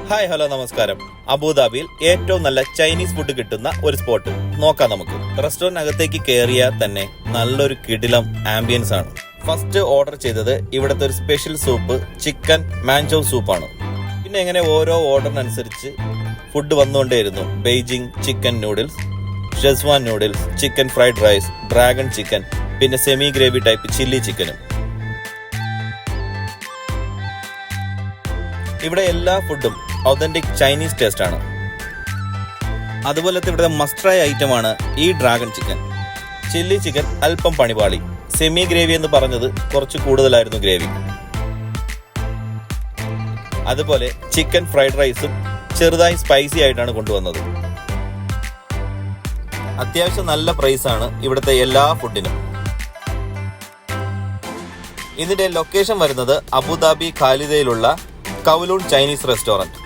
Hi hello നമസ്കാരം. അബുദാബിയിൽ ഏറ്റവും നല്ല ചൈനീസ് ഫുഡ് കിട്ടുന്ന ഒരു സ്പോട്ട് നോക്കാം നമുക്ക്. റെസ്റ്റോറന്റ് അകത്തേക്ക് കയറിയാൽ തന്നെ നല്ലൊരു കിടിലം ആംബിയൻസ് ആണ്. ഫസ്റ്റ് ഓർഡർ ചെയ്തത് ഇവിടുത്തെ ഒരു സ്പെഷ്യൽ സൂപ്പ് ചിക്കൻ മാൻചോ സൂപ്പാണ്. പിന്നെ എങ്ങനെ ഓരോ ഓർഡറിനനുസരിച്ച് ഫുഡ് വന്നുകൊണ്ടേയിരുന്നു. Beijing chicken noodles, Schezwan noodles, chicken fried rice, dragon chicken, പിന്നെ സെമി ഗ്രേവി ടൈപ്പ് ചില്ലി ചിക്കനും. ഇവിടെ എല്ലാ ഫുഡും ഒതന്റിക് ചൈനീസ് ടേസ്റ്റ് ആണ്. അതുപോലത്തെ ഇവിടെ മസ്റ്റായ ഐറ്റമാണ് ഈ ഡ്രാഗൺ ചിക്കൻ. ചില്ലി ചിക്കൻ അല്പം പണിപാളി, സെമി ഗ്രേവി എന്ന് പറഞ്ഞത് കുറച്ച് കൂടുതലായിരുന്നു ഗ്രേവി. അതുപോലെ ചിക്കൻ ഫ്രൈഡ് റൈസും ചെറുതായി സ്പൈസി ആയിട്ടാണ് കൊണ്ടുവന്നത്. അത്യാവശ്യം നല്ല പ്രൈസാണ് ഇവിടുത്തെ എല്ലാ ഫുഡിനും. ഇതിന്റെ ലൊക്കേഷൻ വരുന്നത് അബുദാബി ഖാലിദയിലുള്ള കൗലൂൺ ചൈനീസ് റെസ്റ്റോറന്റ്.